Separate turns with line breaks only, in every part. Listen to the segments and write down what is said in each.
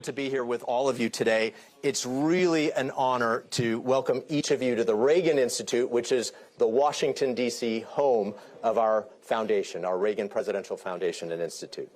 To be here with all of you today. It's really an honor to welcome each of you to the Reagan Institute, which is the Washington, D.C. home of our foundation, our Reagan Presidential Foundation and Institute.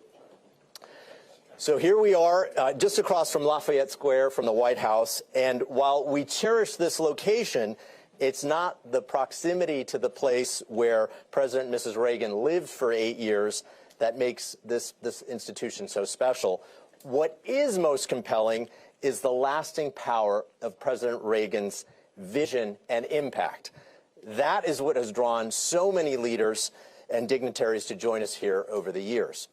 So here we are, just across from Lafayette Square from the White House, and while we cherish this location, it's not the proximity to the place where President and Mrs. Reagan lived for 8 years that makes this institution so special. What is most compelling is the lasting power of President Reagan's vision and impact. That is what has drawn so many leaders and dignitaries to join us here over the years.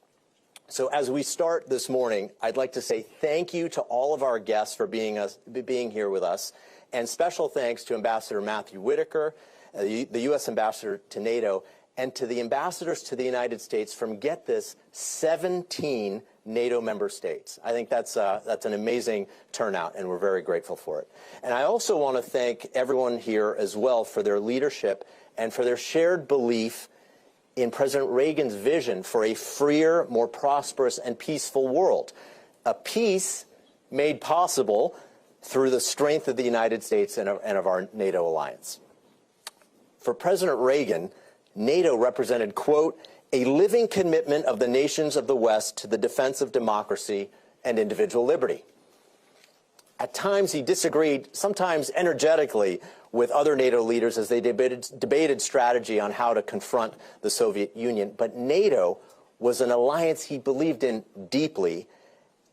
So as we start this morning, I'd like to say thank you to all of our guests for being here with us, and special thanks to Ambassador Matthew Whitaker, the U.S. Ambassador to NATO, and to the ambassadors to the United States from, get this, 17 NATO member states. I think that's an amazing turnout, and we're very grateful for it. And I also want to thank everyone here as well for their leadership and for their shared belief in President Reagan's vision for a freer, more prosperous, and peaceful world. A peace made possible through the strength of the United States and of our NATO alliance. For President Reagan, NATO represented, quote, a living commitment of the nations of the West to the defense of democracy and individual liberty. At times he disagreed, sometimes energetically, with other NATO leaders as they debated strategy on how to confront the Soviet Union. But NATO was an alliance he believed in deeply,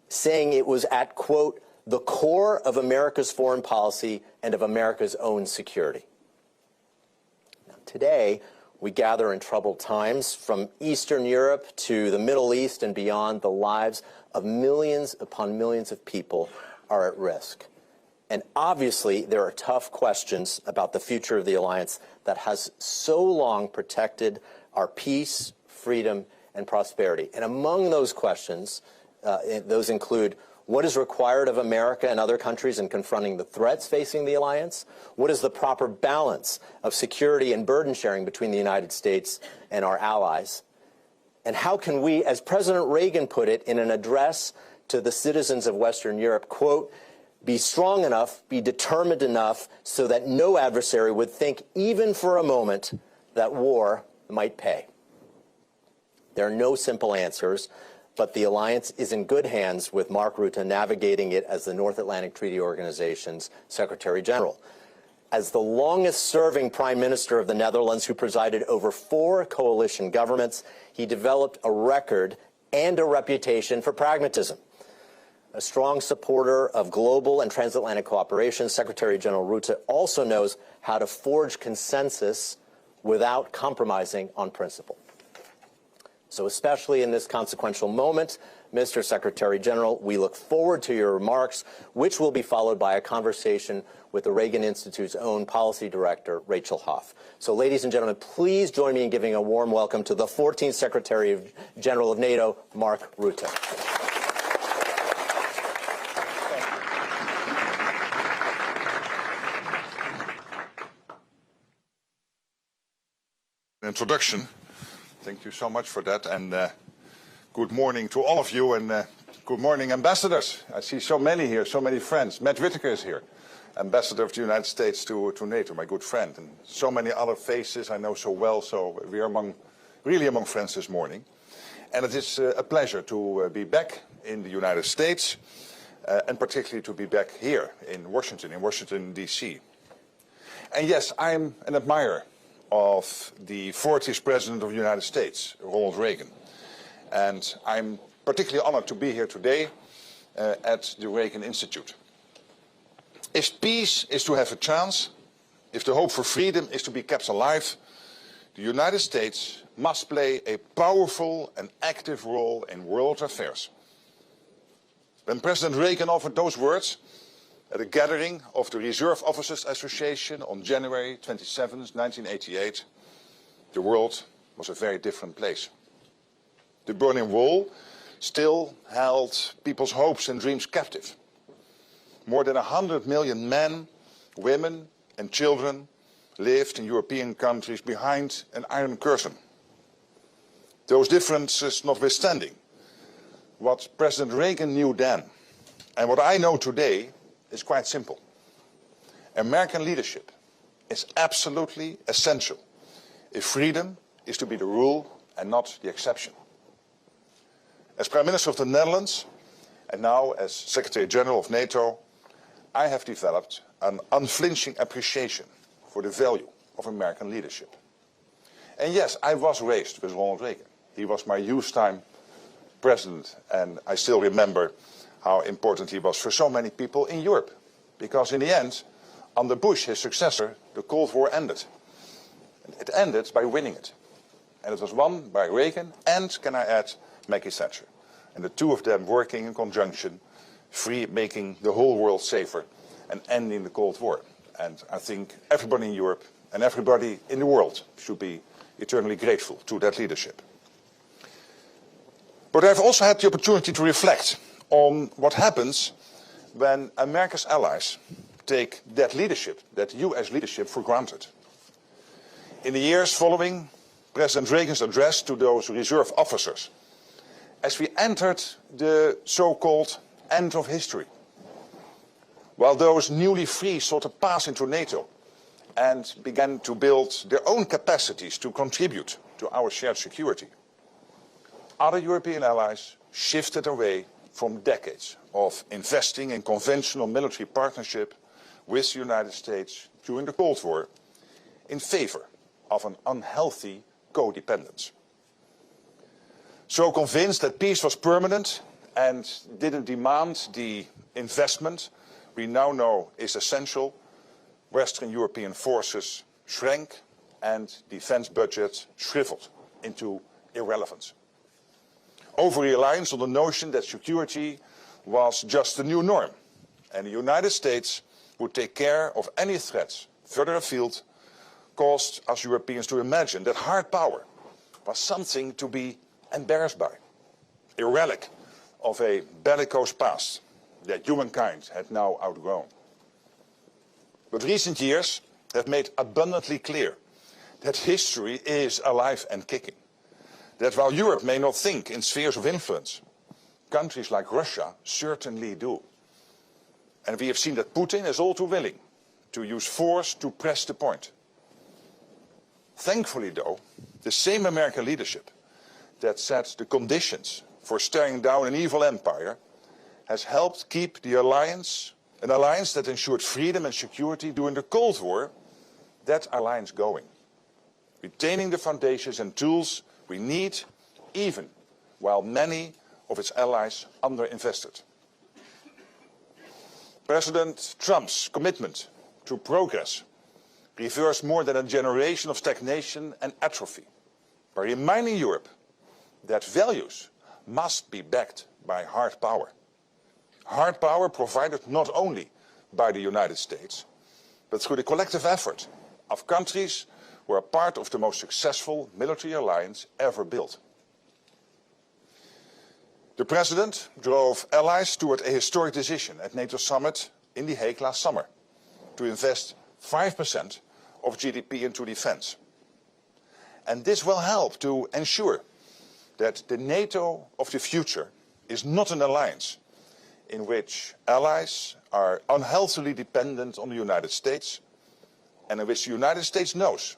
saying it was at, quote, the core of America's foreign policy and of America's own security. Now, today, we gather in troubled times. From Eastern Europe to the Middle East and beyond, the lives of millions upon millions of people are at risk. And obviously, there are tough questions about the future of the alliance that has so long protected our peace, freedom, and prosperity. And among those questions, those include: what is required of America and other countries in confronting the threats facing the alliance? What is the proper balance of security and burden sharing between the United States and our allies? And how can we, as President Reagan put it in an address to the citizens of Western Europe, quote, be strong enough, be determined enough so that no adversary would think even for a moment that war might pay? There are no simple answers, but the alliance is in good hands with Mark Rutte navigating it as the North Atlantic Treaty Organization's Secretary-General. As the longest-serving Prime Minister of the Netherlands, who presided over 4 coalition governments, he developed a record and a reputation for pragmatism. A strong supporter of global and transatlantic cooperation, Secretary-General Rutte also knows how to forge consensus without compromising on principle. So especially in this consequential moment, Mr. Secretary-General, we look forward to your remarks, which will be followed by a conversation with the Reagan Institute's own policy director, Rachel Hoff. So ladies and gentlemen, please join me in giving a warm welcome to the 14th Secretary-General of NATO, Mark Rutte.
Introduction. Thank you so much for that, and good morning to all of you, and good morning, ambassadors. I see so many here, so many friends. Matt Whitaker is here, ambassador of the United States to NATO, my good friend, and so many other faces I know so well, so we are really among friends this morning. And it is a pleasure to be back in the United States, and particularly to be back here in Washington, D.C. And yes, I'm an admirer of the 40th President of the United States, Ronald Reagan. And I'm particularly honored to be here today at the Reagan Institute. If peace is to have a chance, if the hope for freedom is to be kept alive, the United States must play a powerful and active role in world affairs. When President Reagan offered those words at a gathering of the Reserve Officers Association on January 27, 1988, the world was a very different place. The Berlin Wall still held people's hopes and dreams captive. More than 100 million men, women, and children lived in European countries behind an iron curtain. Those differences notwithstanding, what President Reagan knew then And what I know today is quite simple. American leadership is absolutely essential if freedom is to be the rule and not the exception. As Prime Minister of the Netherlands, and now as Secretary-General of NATO, I have developed an unflinching appreciation for the value of American leadership. And yes, I was raised with Ronald Reagan. He was my youth time president, and I still remember how important he was for so many people in Europe. Because in the end, under Bush, his successor, the Cold War ended. It ended by winning it. And it was won by Reagan and, can I add, Maggie Thatcher. And the two of them working in conjunction, making the whole world safer and ending the Cold War. And I think everybody in Europe and everybody in the world should be eternally grateful to that leadership. But I've also had the opportunity to reflect on what happens when America's allies take that leadership, that US leadership, for granted. In the years following President Reagan's address to those reserve officers, as we entered the so-called end of history, while those newly free sought to pass into NATO and began to build their own capacities to contribute to our shared security, other European allies shifted away from decades of investing in conventional military partnership with the United States during the Cold War in favor of an unhealthy codependence. So convinced that peace was permanent and didn't demand the investment we now know is essential, Western European forces shrank and defense budgets shriveled into irrelevance. Over-reliance on the notion that security was just the new norm, and the United States would take care of any threats further afield, caused us Europeans to imagine that hard power was something to be embarrassed by, a relic of a bellicose past that humankind had now outgrown. But recent years have made abundantly clear that history is alive and kicking. That while Europe may not think in spheres of influence, countries like Russia certainly do. And we have seen that Putin is all too willing to use force to press the point. Thankfully, though, the same American leadership that set the conditions for staring down an evil empire has helped keep the alliance, an alliance that ensured freedom and security during the Cold War, that alliance going, retaining the foundations and tools we need, even while many of its allies underinvested. President Trump's commitment to progress reversed more than a generation of stagnation and atrophy by reminding Europe that values must be backed by hard power. Hard power provided not only by the United States, but through the collective effort of countries who are part of the most successful military alliance ever built. The President drove allies toward a historic decision at NATO summit in The Hague last summer to invest 5% of GDP into defense. And this will help to ensure that the NATO of the future is not an alliance in which allies are unhealthily dependent on the United States, and in which the United States knows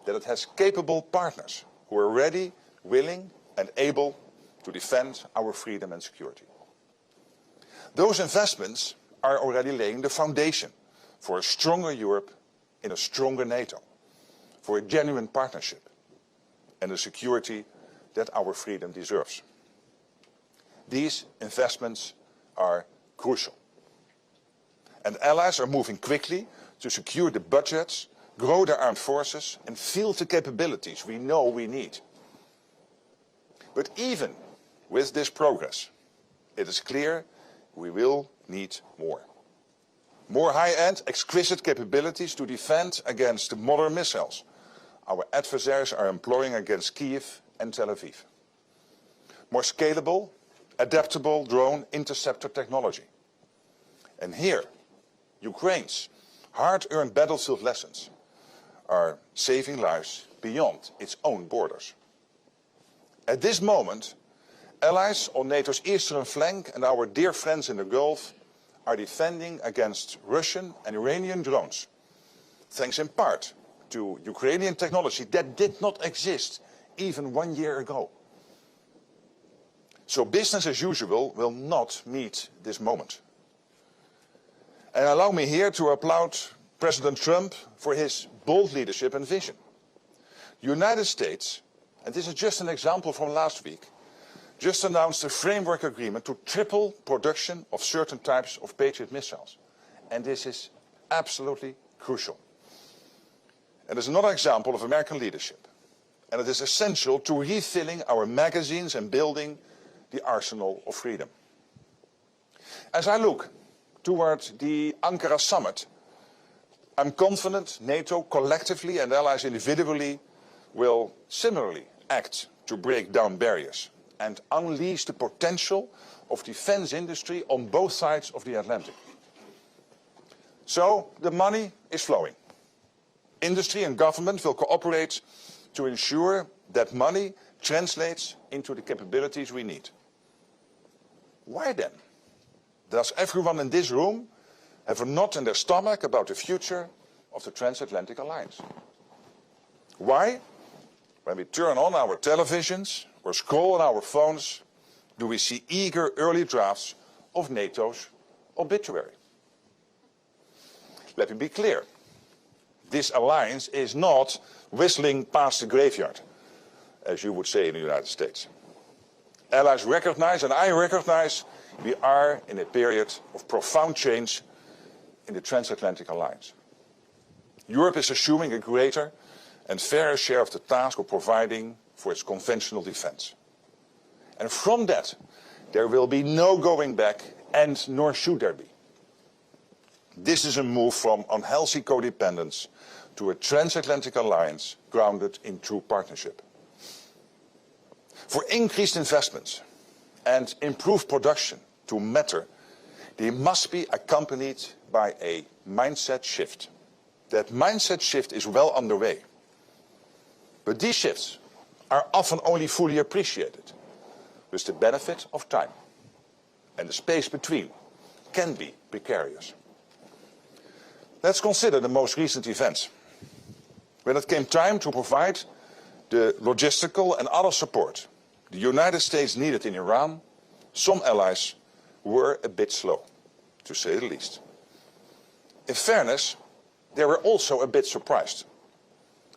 that it has capable partners who are ready, willing and able to defend our freedom and security. Those investments are already laying the foundation for a stronger Europe in a stronger NATO, for a genuine partnership and a security that our freedom deserves. These investments are crucial. And allies are moving quickly to secure the budgets, grow their armed forces and field the capabilities we know we need. But even with this progress, it is clear we will need more. More high-end, exquisite capabilities to defend against the modern missiles our adversaries are employing against Kyiv and Tel Aviv. More scalable, adaptable drone interceptor technology. And here, Ukraine's hard-earned battlefield lessons are saving lives beyond its own borders. At this moment, allies on NATO's eastern flank and our dear friends in the Gulf are defending against Russian and Iranian drones, thanks in part to Ukrainian technology that did not exist even 1 year ago. So business as usual will not meet this moment. And allow me here to applaud President Trump for his bold leadership and vision. The United States, and this is just an example from last week, just announced a framework agreement to triple production of certain types of Patriot missiles. And this is absolutely crucial. And it's another example of American leadership. And it is essential to refilling our magazines and building the arsenal of freedom. As I look toward the Ankara summit, I'm confident NATO collectively and allies individually will similarly act to break down barriers and unleash the potential of defense industry on both sides of the Atlantic. So the money is flowing. Industry and government will cooperate to ensure that money translates into the capabilities we need. Why then does everyone in this room have a knot in their stomach about the future of the transatlantic alliance? Why, when we turn on our televisions or scroll on our phones, do we see eager early drafts of NATO's obituary? Let me be clear. This alliance is not whistling past the graveyard, as you would say in the United States. Allies recognize, and I recognize, we are in a period of profound change in the transatlantic alliance. Europe is assuming a greater and fairer share of the task of providing for its conventional defense. And from that, there will be no going back, and nor should there be. This is a move from unhealthy codependence to a transatlantic alliance grounded in true partnership. For increased investments and improved production to matter, they must be accompanied by a mindset shift. That mindset shift is well underway. But these shifts are often only fully appreciated with the benefit of time. And the space between can be precarious. Let's consider the most recent events. When it came time to provide the logistical and other support the United States needed in Iran, some allies were a bit slow, to say the least. In fairness, they were also a bit surprised.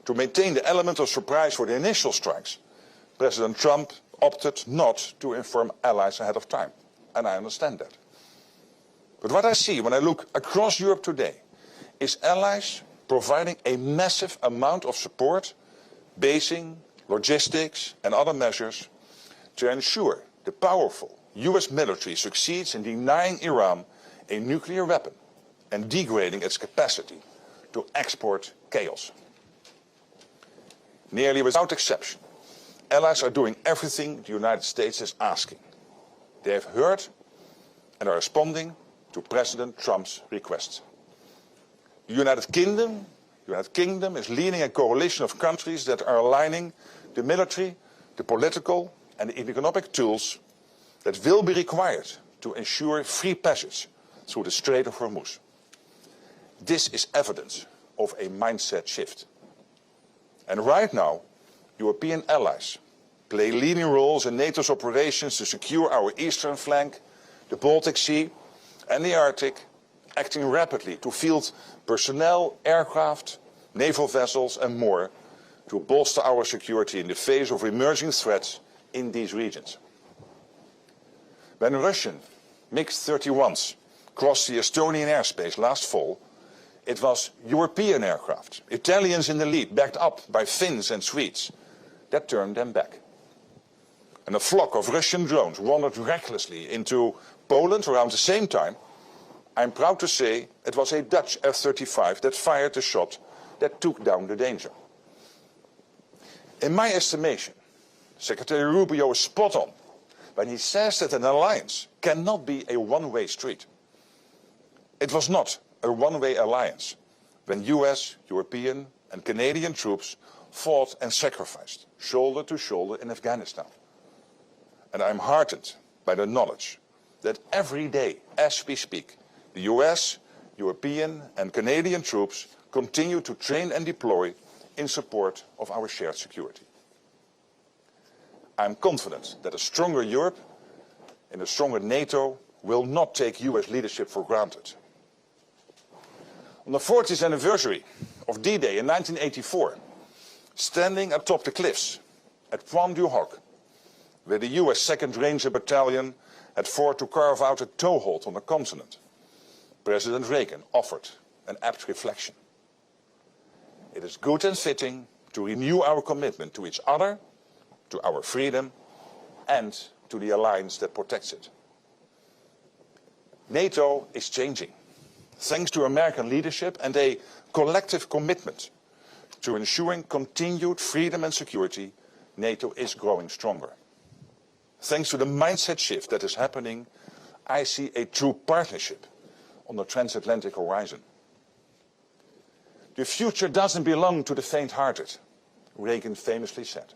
To maintain the element of surprise for the initial strikes, President Trump opted not to inform allies ahead of time, and I understand that. But what I see when I look across Europe today is allies providing a massive amount of support, basing, logistics and other measures to ensure the powerful US military succeeds in denying Iran a nuclear weapon and degrading its capacity to export chaos. Nearly without exception, allies are doing everything the United States is asking. They have heard and are responding to President Trump's requests. The United Kingdom is leading a coalition of countries that are aligning the military, the political and the economic tools that will be required to ensure free passage through the Strait of Hormuz. This is evidence of a mindset shift. And right now, European allies play leading roles in NATO's operations to secure our eastern flank, the Baltic Sea and the Arctic, acting rapidly to field personnel, aircraft, naval vessels and more to bolster our security in the face of emerging threats in these regions. When Russian MiG-31s crossed the Estonian airspace last fall, it was European aircraft, Italians in the lead, backed up by Finns and Swedes, that turned them back. And a flock of Russian drones wandered recklessly into Poland around the same time. I'm proud to say it was a Dutch F-35 that fired the shot that took down the danger. In my estimation, Secretary Rubio is spot on when he says that an alliance cannot be a one-way street. It was not a one-way alliance when US, European and Canadian troops fought and sacrificed shoulder to shoulder in Afghanistan. And I'm heartened by the knowledge that every day, as we speak, The US, European and Canadian troops continue to train and deploy in support of our shared security. I am confident that a stronger Europe and a stronger NATO will not take US leadership for granted. On the 40th anniversary of D-Day in 1984, standing atop the cliffs at Pointe du Hoc, where the US 2nd Ranger Battalion had fought to carve out a toehold on the continent, President Reagan offered an apt reflection. It is good and fitting to renew our commitment to each other, to our freedom, and to the alliance that protects it. NATO is changing, thanks to American leadership and a collective commitment to ensuring continued freedom and security. NATO is growing stronger. Thanks to the mindset shift that is happening, I see a true partnership on the transatlantic horizon. The future doesn't belong to the faint-hearted, Reagan famously said.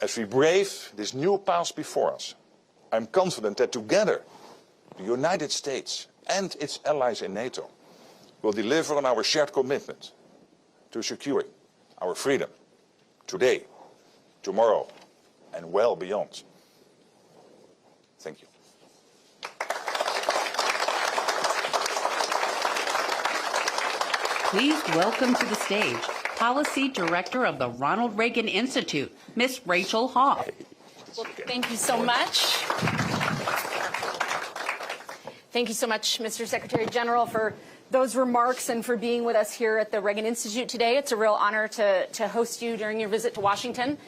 As we brave this new path before us, I'm confident that together, the United States and its allies in NATO will deliver on our shared commitment to securing our freedom today, tomorrow, and well beyond. Thank you.
Please welcome to the stage Policy Director of the Ronald Reagan Institute, Ms. Rachel Hoff.
Well, thank you so much. Thank you so much, Mr. Secretary-General, for those remarks and for being with us here at the Reagan Institute today. It's a real honor to host you during your visit to Washington.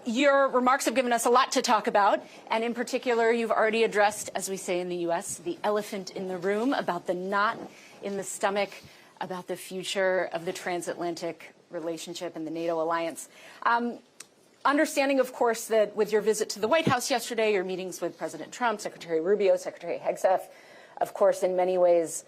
Your remarks have given us a lot to talk about, and in particular, you've already addressed, as we say in the U.S., the elephant in the room, about the knot in the stomach, about the future of the transatlantic relationship and the NATO alliance. Understanding, of course, that with your visit to the White House yesterday, your meetings with President Trump, Secretary Rubio, Secretary Hegseth, of course, in many ways,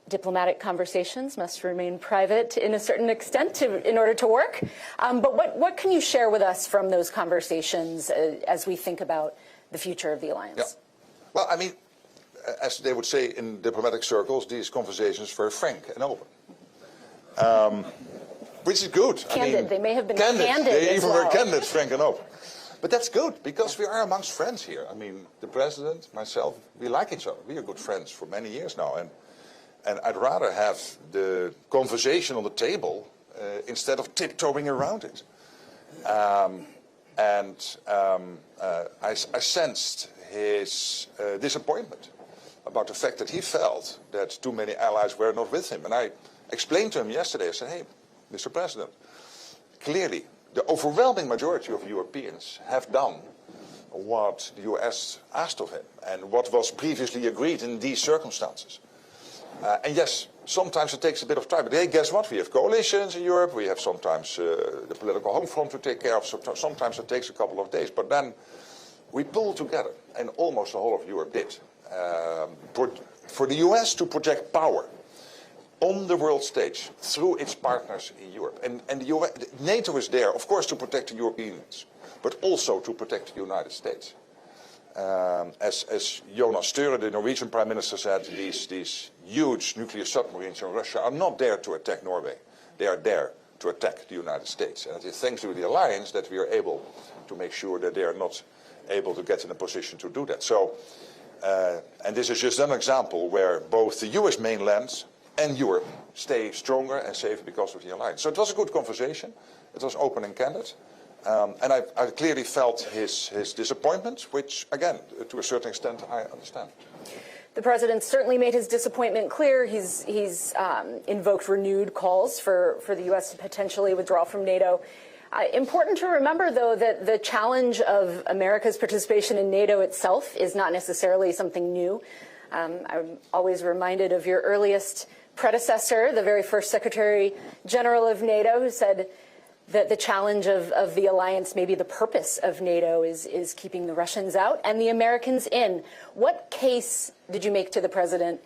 diplomatic conversations must remain private in a certain extent in order to work. But what can you share with us from those conversations as we think about the future of the alliance?
Yeah. Well, I mean, as they would say in diplomatic circles, these conversations were frank and open. Which is good.
Candid. I mean, they may have been candid.
They even
were
candid, frank and open. But that's good, because we are amongst friends here. I mean, the President, myself, we like each other. We are good friends for many years now. And I'd rather have the conversation on the table instead of tiptoeing around it. I sensed his disappointment about the fact that he felt that too many allies were not with him. And I explained to him yesterday, I said, hey, Mr. President, clearly the overwhelming majority of Europeans have done what the US asked of him and what was previously agreed in these circumstances. And yes, sometimes it takes a bit of time. But hey, guess what? We have coalitions in Europe. We have sometimes the political home front to take care of. So sometimes it takes a couple of days. But then we pulled together, and almost the whole of Europe did, for the US to project power on the world stage through its partners in Europe. And NATO is there, of course, to protect the Europeans, but also to protect the United States. As Jonas Sture, the Norwegian Prime Minister, said, these huge nuclear submarines in Russia are not there to attack Norway. They are there to attack the United States. And it is thanks to the alliance that we are able to make sure that they are not able to get in a position to do that. So, and this is just an example where both the US mainland and Europe stay stronger and safe because of the alliance. So it was a good conversation. It was open and candid. And I clearly felt his disappointment, which, again, to a certain extent, I understand.
The President certainly made his disappointment clear. He's invoked renewed calls for the U.S. to potentially withdraw from NATO. Important to remember, though, that the challenge of America's participation in NATO itself is not necessarily something new. I'm always reminded of your earliest predecessor, the very first Secretary-General of NATO, who said that the challenge of the alliance, maybe the purpose of NATO, is keeping the Russians out and the Americans in. What case did you make to the President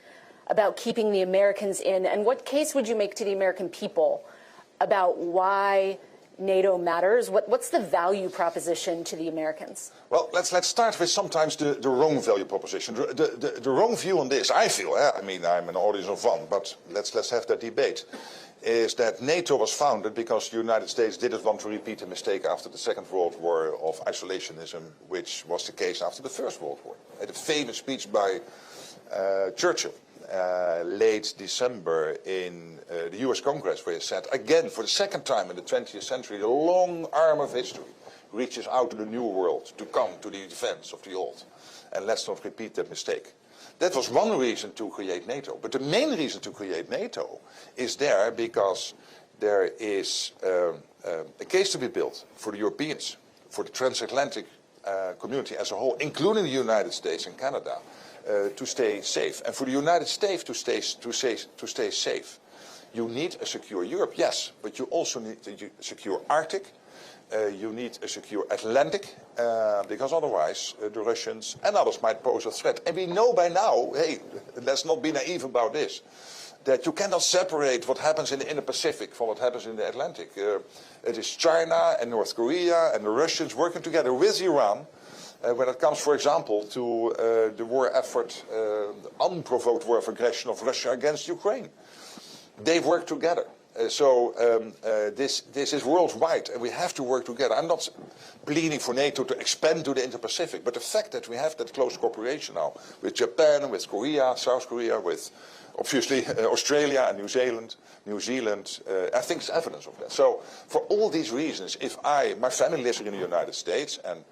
about keeping the Americans in, and what case would you make to the American people about why NATO matters? What's the value proposition to the Americans?
Well, let's start with sometimes the wrong value proposition. The wrong view on this, I feel, I mean, I'm an audience of one, but let's have that debate, is that NATO was founded because the United States didn't want to repeat a mistake after the Second World War of isolationism, which was the case after the First World War. At a famous speech by Churchill, late December in the US Congress, where he said, again, for the second time in the 20th century, the long arm of history reaches out to the new world to come to the defense of the old. And let's not repeat that mistake. That was one reason to create NATO. But the main reason to create NATO is there because there is a case to be built for the Europeans, for the transatlantic community as a whole, including the United States and Canada, to stay safe. And for the United States to stay safe, you need a secure Europe, yes, but you also need a secure Arctic, you need a secure Atlantic, because otherwise the Russians and others might pose a threat. And we know by now, hey, let's not be naive about this, that you cannot separate what happens in the Indo-Pacific from what happens in the Atlantic. It is China and North Korea and the Russians working together with Iran when it comes, for example, to the war effort, unprovoked war of aggression of Russia against Ukraine. They work together. This is worldwide, and we have to work together. I'm not pleading for NATO to expand to the Indo-Pacific, but the fact that we have that close cooperation now with Japan, with Korea, South Korea, with obviously Australia and New Zealand, I think is evidence of that. So for all these reasons, if my family lives in the United States, and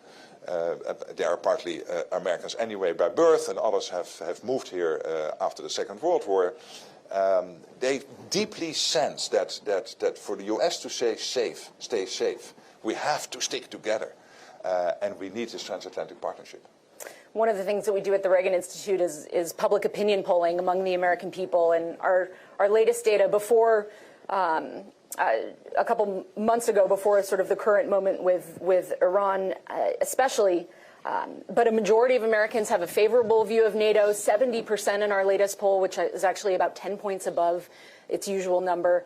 they are partly Americans anyway by birth, and others have moved here after the Second World War, they deeply sense that for the US to stay safe, we have to stick together, and we need this transatlantic partnership.
One of the things that we do at the Reagan Institute is public opinion polling among the American people, and our latest data before a couple months ago, before sort of the current moment with Iran especially, but a majority of Americans have a favorable view of NATO, 70% in our latest poll, which is actually about 10 points above its usual number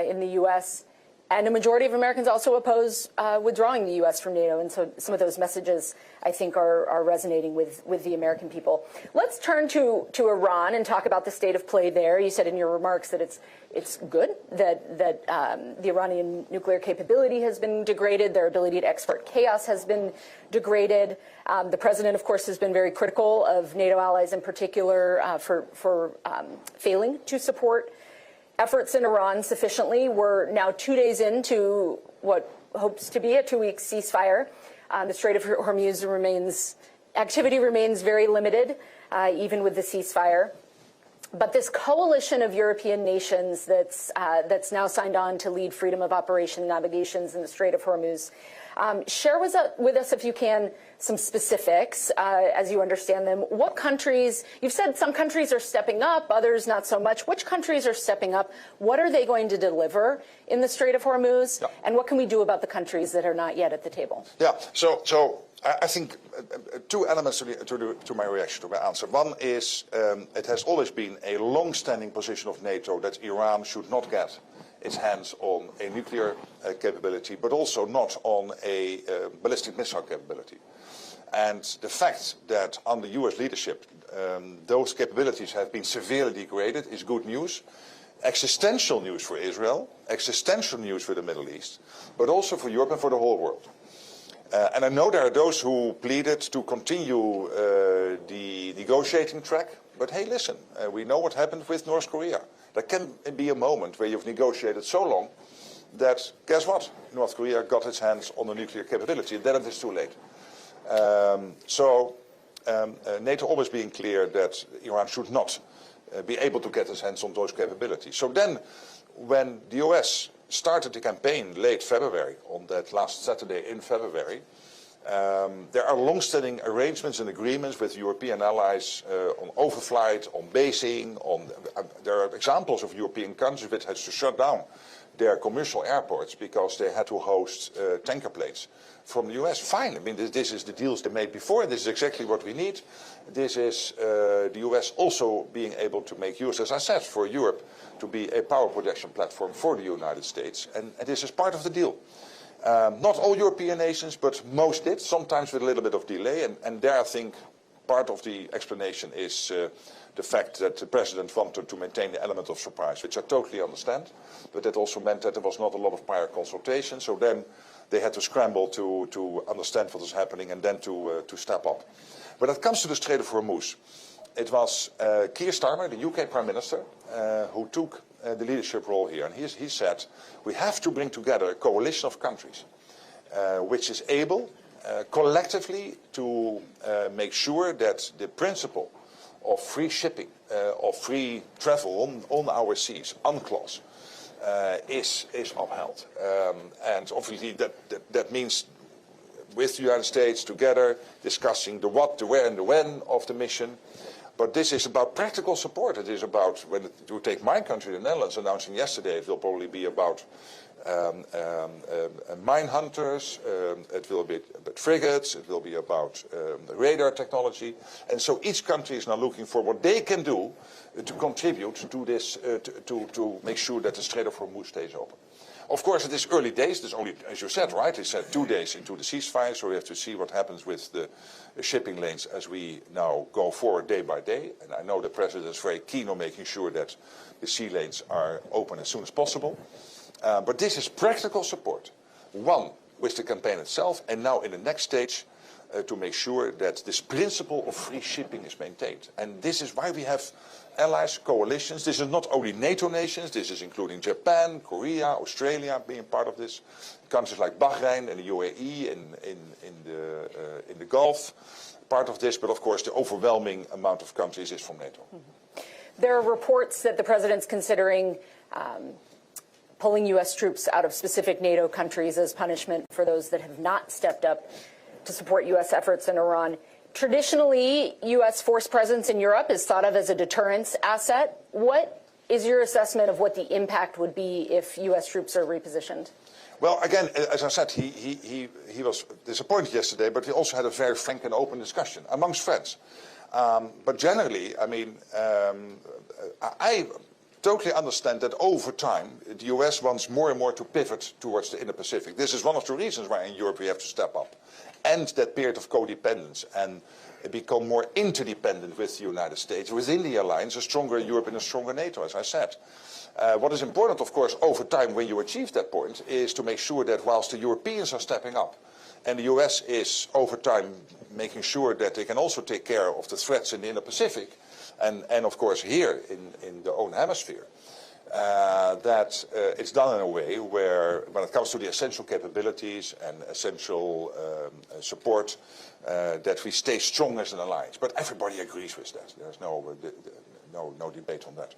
in the U.S. And a majority of Americans also oppose withdrawing the U.S. from NATO. And so some of those messages, I think, are resonating with the American people. Let's turn to Iran and talk about the state of play there. You said in your remarks that it's good that the Iranian nuclear capability has been degraded, their ability to export chaos has been degraded. The president, of course, has been very critical of NATO allies in particular for failing to support efforts in Iran sufficiently. We're now 2 days into what hopes to be a 2-week ceasefire. The Strait of Hormuz activity remains very limited, even with the ceasefire. But this coalition of European nations that's now signed on to lead freedom of operation navigations in the Strait of Hormuz, share with us, if you can, some specifics as you understand them. What countries, you've said some countries are stepping up, others not so much. Which countries are stepping up? What are they going to deliver in the Strait of Hormuz? Yeah. And what can we do about the countries that are not yet at the table?
Yeah, so I think two elements to my reaction, to my answer. One is it has always been a long-standing position of NATO that Iran should not get its hands on a nuclear capability, but also not on a ballistic missile capability. And the fact that under US leadership those capabilities have been severely degraded is good news. Existential news for Israel, existential news for the Middle East, but also for Europe and for the whole world. And I know there are those who pleaded to continue the negotiating track, but hey, listen, we know what happened with North Korea. There can be a moment where you've negotiated so long that, guess what, North Korea got its hands on a nuclear capability, and then it is too late. NATO always being clear that Iran should not be able to get its hands on those capabilities. So then, when the US started the campaign late February, on that last Saturday in February, there are long-standing arrangements and agreements with European allies on overflight, on basing, there are examples of European countries that had to shut down their commercial airports because they had to host tanker planes from the US. Fine, I mean, this is the deals they made before, this is exactly what we need. This is the US also being able to make use, as I said, for Europe to be a power projection platform for the United States, and this is part of the deal. Not all European nations, but most did, sometimes with a little bit of delay. And there I think part of the explanation is the fact that the President wanted to maintain the element of surprise, which I totally understand. But that also meant that there was not a lot of prior consultation. So then they had to scramble to understand what was happening and then to step up. When it comes to the Strait of Hormuz, it was Keir Starmer, the UK Prime Minister, who took the leadership role here. And he said, we have to bring together a coalition of countries which is able collectively to make sure that the principle of free shipping, of free travel on our seas, UNCLOS, is upheld. And obviously that means with the United States together discussing the what, the where and the when of the mission. But this is about practical support. It is about, when you take my country, the Netherlands, announcing yesterday, it will probably be about mine hunters, it will be about frigates, it will be about radar technology. And so each country is now looking for what they can do to contribute to this, to make sure that the Strait of Hormuz stays open. Of course, it is early days. There's only, as you said, right, it's 2 days into the ceasefire, so we have to see what happens with the shipping lanes as we now go forward day by day. And I know the President is very keen on making sure that the sea lanes are open as soon as possible. But this is practical support. One, with the campaign itself, and now in the next stage, to make sure that this principle of free shipping is maintained. And this is why we have allies, coalitions. This is not only NATO nations, this is including Japan, Korea, Australia being part of this. Countries like Bahrain and the UAE in the Gulf, part of this, but of course the overwhelming amount of countries is from NATO.
There are reports that the President's considering pulling U.S. troops out of specific NATO countries as punishment for those that have not stepped up to support U.S. efforts in Iran. Traditionally, U.S. force presence in Europe is thought of as a deterrence asset. What is your assessment of what the impact would be if U.S. troops are repositioned?
Well, again, as I said, he was disappointed yesterday, but we also had a very frank and open discussion amongst friends. But generally, I mean, I totally understand that over time, the US wants more and more to pivot towards the Indo-Pacific. This is one of the reasons why in Europe we have to step up. End that period of codependence and become more interdependent with the United States. Within the alliance, a stronger Europe and a stronger NATO, as I said. What is important, of course, over time when you achieve that point, is to make sure that whilst the Europeans are stepping up, and the US is, over time, making sure that they can also take care of the threats in the Indo-Pacific, and of course here in the own hemisphere, that it's done in a way where, when it comes to the essential capabilities and essential support, that we stay strong as an alliance. But everybody agrees with that. There's no debate on that.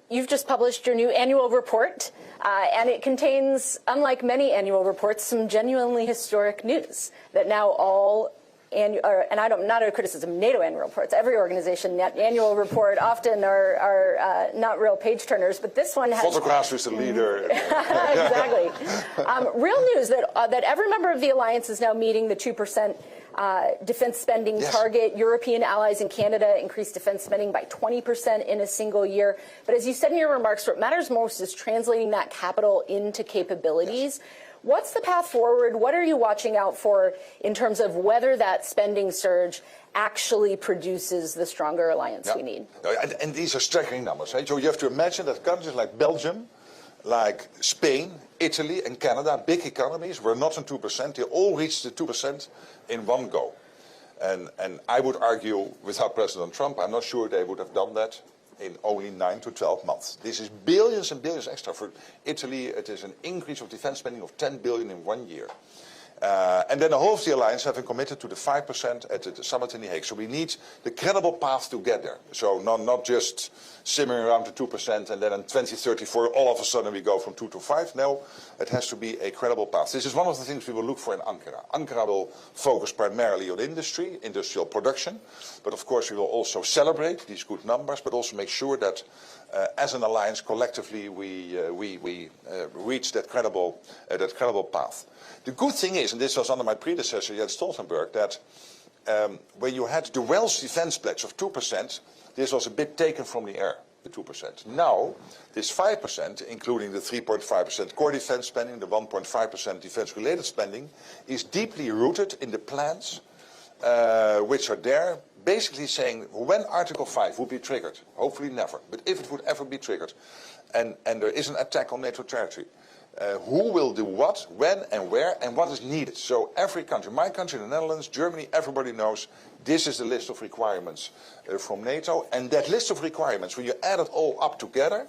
You've just published your new annual report, and it contains, unlike many annual reports, some genuinely historic news that now all and not a criticism, NATO annual reports. Every organization annual report often are not real page turners, but this one has
photographs with the leader.
Exactly. Real news that every member of the alliance is now meeting the 2% defense spending target. European allies and Canada increased defense spending by 20% in a single year. But as you said in your remarks, what matters most is translating that capital into capabilities. What's the path forward? What are you watching out for in terms of whether that spending surge actually produces the stronger alliance we need?
And these are staggering numbers. Right? So you have to imagine that countries like Belgium, like Spain, Italy and Canada, big economies, were not on 2%. They all reached the 2% in one go. And I would argue, without President Trump, I'm not sure they would have done that in only 9 to 12 months. This is billions and billions extra. For Italy, it is an increase of defense spending of 10 billion in 1 year. And then the whole of the alliance having committed to the 5% at the summit in The Hague. So we need the credible path to get there. So not just simmering around to 2% and then in 2034 all of a sudden we go from 2 to 5. No, it has to be a credible path. This is one of the things we will look for in Ankara. Ankara will focus primarily on industry, industrial production. But of course we will also celebrate these good numbers, but also make sure that as an alliance collectively we reach that credible path. The good thing is, and this was under my predecessor Jens Stoltenberg, that when you had the Welsh defense pledge of 2%, this was a bit taken from the air. the 2%. Now, this 5%, including the 3.5% core defense spending, the 1.5% defense-related spending, is deeply rooted in the plans which are there, basically saying when Article 5 would be triggered, hopefully never, but if it would ever be triggered, and there is an attack on NATO territory, who will do what, when and where, and what is needed. So every country, my country, the Netherlands, Germany, everybody knows this is the list of requirements from NATO. And that list of requirements, when you add it all up together,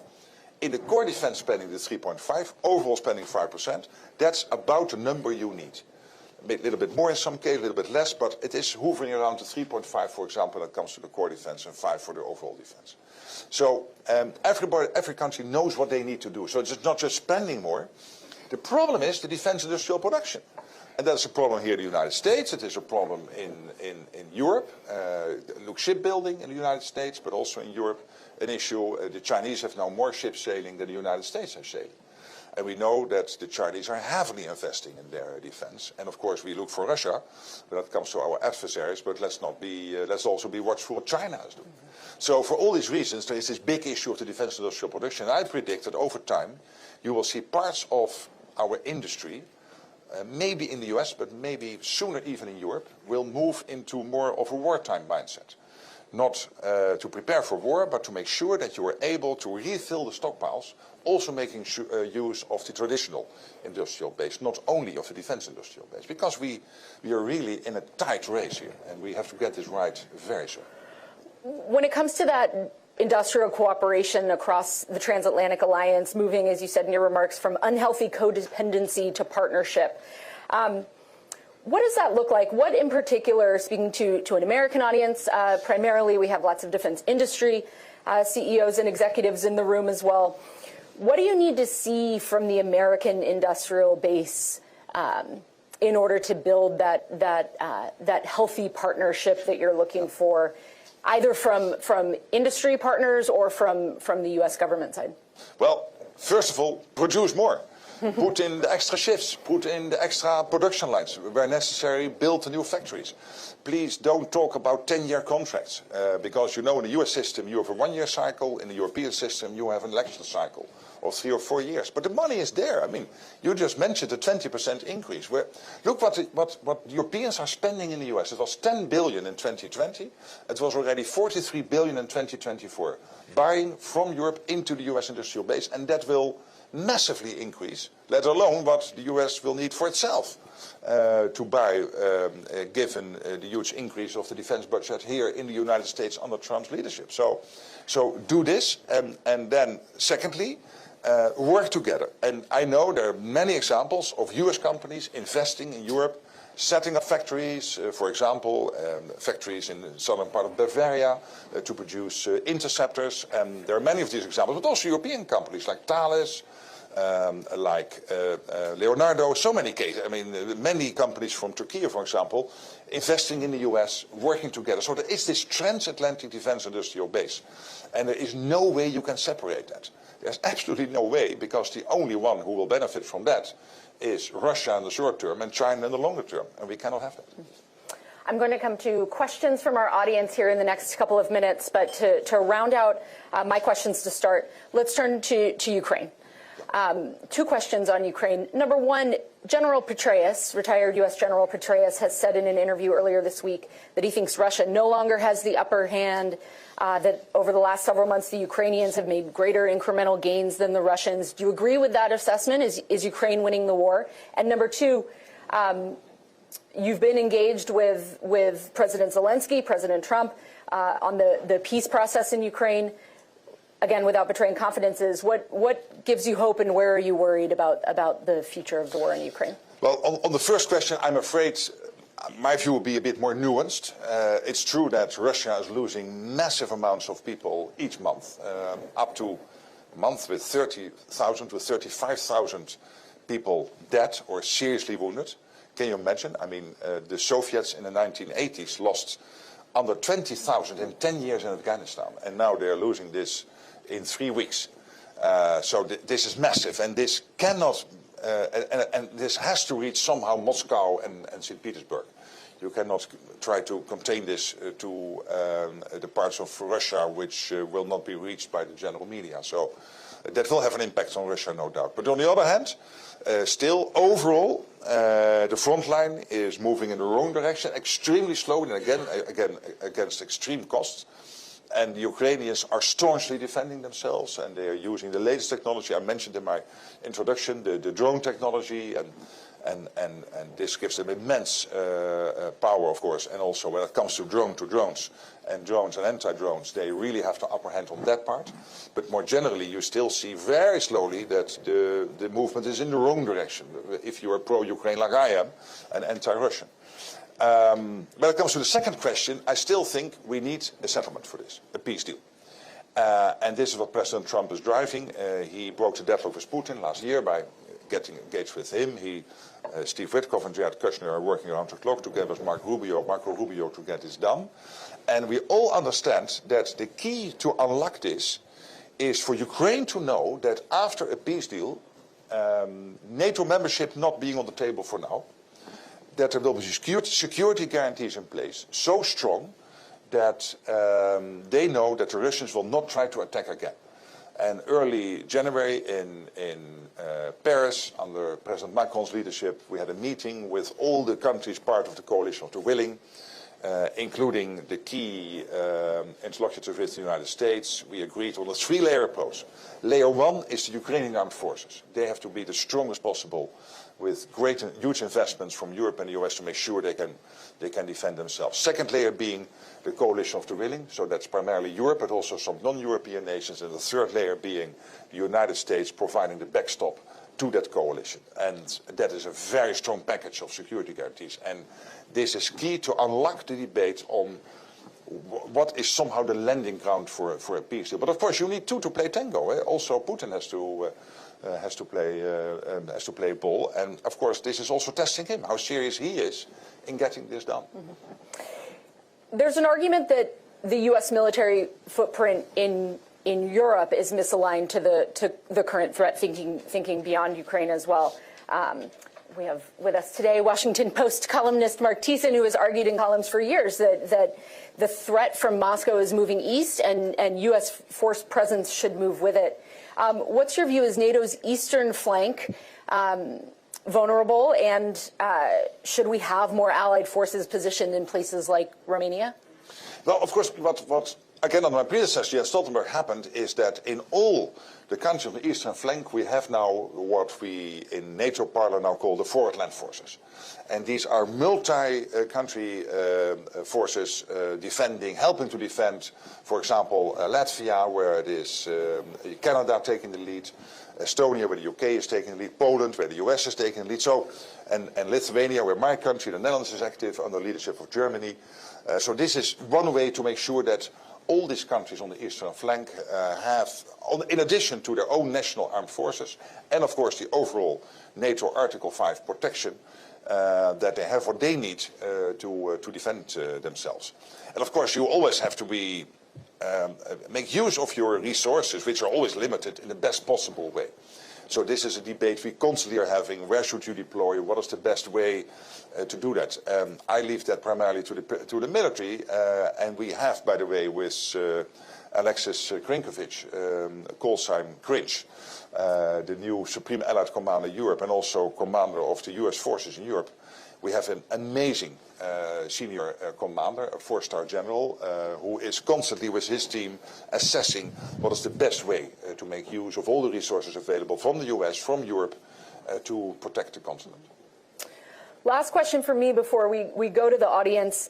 in the core defense spending, the 3.5, overall spending 5%, that's about the number you need. A little bit more in some cases, a little bit less, but it is hovering around the 3.5, for example, when it comes to the core defense, and 5 for the overall defense. So every country knows what they need to do. So it's not just spending more. The problem is the defense industrial production. And that's a problem here in the United States. It is a problem in Europe. Look, shipbuilding in the United States, but also in Europe, an issue. The Chinese have now more ships sailing than the United States have sailing. And we know that the Chinese are heavily investing in their defense. And of course, we look for Russia when it comes to our adversaries. But let's also be watchful what China is doing. So for all these reasons, there is this big issue of the defense industrial production. I predict that over time, you will see parts of our industry, maybe in the US, but maybe sooner even in Europe, will move into more of a wartime mindset. Not to prepare for war, but to make sure that you are able to refill the stockpiles, also making use of the traditional industrial base, not only of the defense industrial base. Because we are really in a tight race here, and we have to get this right very soon.
When it comes to that industrial cooperation across the transatlantic alliance, moving, as you said in your remarks, from unhealthy codependency to partnership, what does that look like? What in particular, speaking to an American audience, primarily we have lots of defense industry CEOs and executives in the room as well. What do you need to see from the American industrial base in order to build that healthy partnership that you're looking for, either from industry partners or from the U.S. government side?
Well, first of all, produce more. Put in the extra shifts, put in the extra production lines. Where necessary, build the new factories. Please don't talk about 10-year contracts, because you know in the US system you have a 1-year cycle, in the European system you have an election cycle of 3 or 4 years. But the money is there. I mean, you just mentioned a 20% increase. Look what Europeans are spending in the US. It was 10 billion in 2020. It was already 43 billion in 2024. Buying from Europe into the US industrial base, and that will massively increase, let alone what the US will need for itself to buy, given the huge increase of the defense budget here in the United States under Trump's leadership. So do this, and then secondly, work together. And I know there are many examples of US companies investing in Europe, setting up factories, for example, factories in the southern part of Bavaria to produce interceptors. And there are many of these examples, but also European companies like Thales, like Leonardo, so many cases. I mean, many companies from Turkey, for example, investing in the US, working together. So there is this transatlantic defense industrial base. And there is no way you can separate that. There's absolutely no way, because the only one who will benefit from that is Russia in the short term and China in the longer term. And we cannot have that.
I'm going to come to questions from our audience here in the next couple of minutes. But to round out my questions to start, let's turn to Ukraine. 2 questions on Ukraine. Number one, General Petraeus, retired U.S. General Petraeus, has said in an interview earlier this week that he thinks Russia no longer has the upper hand, that over the last several months the Ukrainians have made greater incremental gains than the Russians. Do you agree with that assessment? Is Ukraine winning the war? And number two, you've been engaged with President Zelensky, President Trump, on the peace process in Ukraine. Again, without betraying confidences, what gives you hope, and where are you worried about the future of the war in Ukraine?
Well, on the first question, I'm afraid my view will be a bit more nuanced. It's true that Russia is losing massive amounts of people each month, up to a month with 30,000 to 35,000 people dead or seriously wounded. Can you imagine? I mean, the Soviets in the 1980s lost under 20,000 in 10 years in Afghanistan, and now they're losing this in 3 weeks. So this is massive, and this cannot, and this has to reach somehow Moscow and St. Petersburg. You cannot try to contain this to the parts of Russia which will not be reached by the general media. So that will have an impact on Russia, no doubt. But on the other hand, still, overall, the front line is moving in the wrong direction, extremely slowly, and again against extreme costs. And the Ukrainians are staunchly defending themselves, and they are using the latest technology. I mentioned in my introduction the drone technology, and this gives them immense power, of course. And also when it comes to drones and anti-drones, they really have the upper hand on that part. But more generally, you still see very slowly that the movement is in the wrong direction, if you are pro-Ukraine like I am, and anti-Russian. When it comes to the second question, I still think we need a settlement for this, a peace deal. And this is what President Trump is driving. He broke the deadlock with Putin last year by getting engaged with him. Steve Witkoff and Jared Kushner are working around the clock together with Marco Rubio to get this done. And we all understand that the key to unlock this is for Ukraine to know that after a peace deal, NATO membership not being on the table for now, that there will be security guarantees in place so strong that they know that the Russians will not try to attack again. And early January in Paris, under President Macron's leadership, we had a meeting with all the countries part of the coalition of the willing, including the key interlocutors with the United States. We agreed on a three-layer approach. Layer one is the Ukrainian armed forces. They have to be the strongest possible, with huge investments from Europe and the US to make sure they can defend themselves. Second layer being the coalition of the willing, so that's primarily Europe, but also some non-European nations. And the third layer being the United States providing the backstop to that coalition. And that is a very strong package of security guarantees. And this is key to unlock the debate on what is somehow the landing ground for a peace deal. But of course, you need two to play tango. Eh? Also, Putin has to play ball, and of course, this is also testing him, how serious he is in getting this done.
Mm-hmm. There's an argument that the U.S. military footprint in Europe is misaligned to the current threat, thinking beyond Ukraine as well. We have with us today Washington Post columnist Mark Thiessen, who has argued in columns for years that the threat from Moscow is moving east, and U.S. force presence should move with it. What's your view? Is NATO's eastern flank vulnerable, and should we have more allied forces positioned in places like Romania?
Well, of course, what again under my predecessor, Jens Stoltenberg, happened is that in all the countries of the eastern flank, we have now what we in NATO parlor now call the forward land forces. And these are multi-country forces helping to defend, for example, Latvia, where it is Canada taking the lead, Estonia, where the UK is taking the lead, Poland, where the US is taking the lead, so, and Lithuania, where my country, the Netherlands, is active under leadership of Germany. So this is one way to make sure that all these countries on the eastern flank have, in addition to their own national armed forces, and of course the overall NATO Article 5 protection, that they have what they need to defend themselves. And of course you always have to make use of your resources, which are always limited, in the best possible way. So this is a debate we constantly are having. Where should you deploy? What is the best way to do that? I leave that primarily to the military, and we have, by the way, with Alexis Krinkovich, Colsheim Crinch, the new Supreme Allied Commander Europe, and also commander of the US forces in Europe, we have an amazing senior commander, a 4-star general, who is constantly with his team assessing what is the best way to make use of all the resources available from the US, from Europe, to protect the continent.
Last question for me before we go to the audience.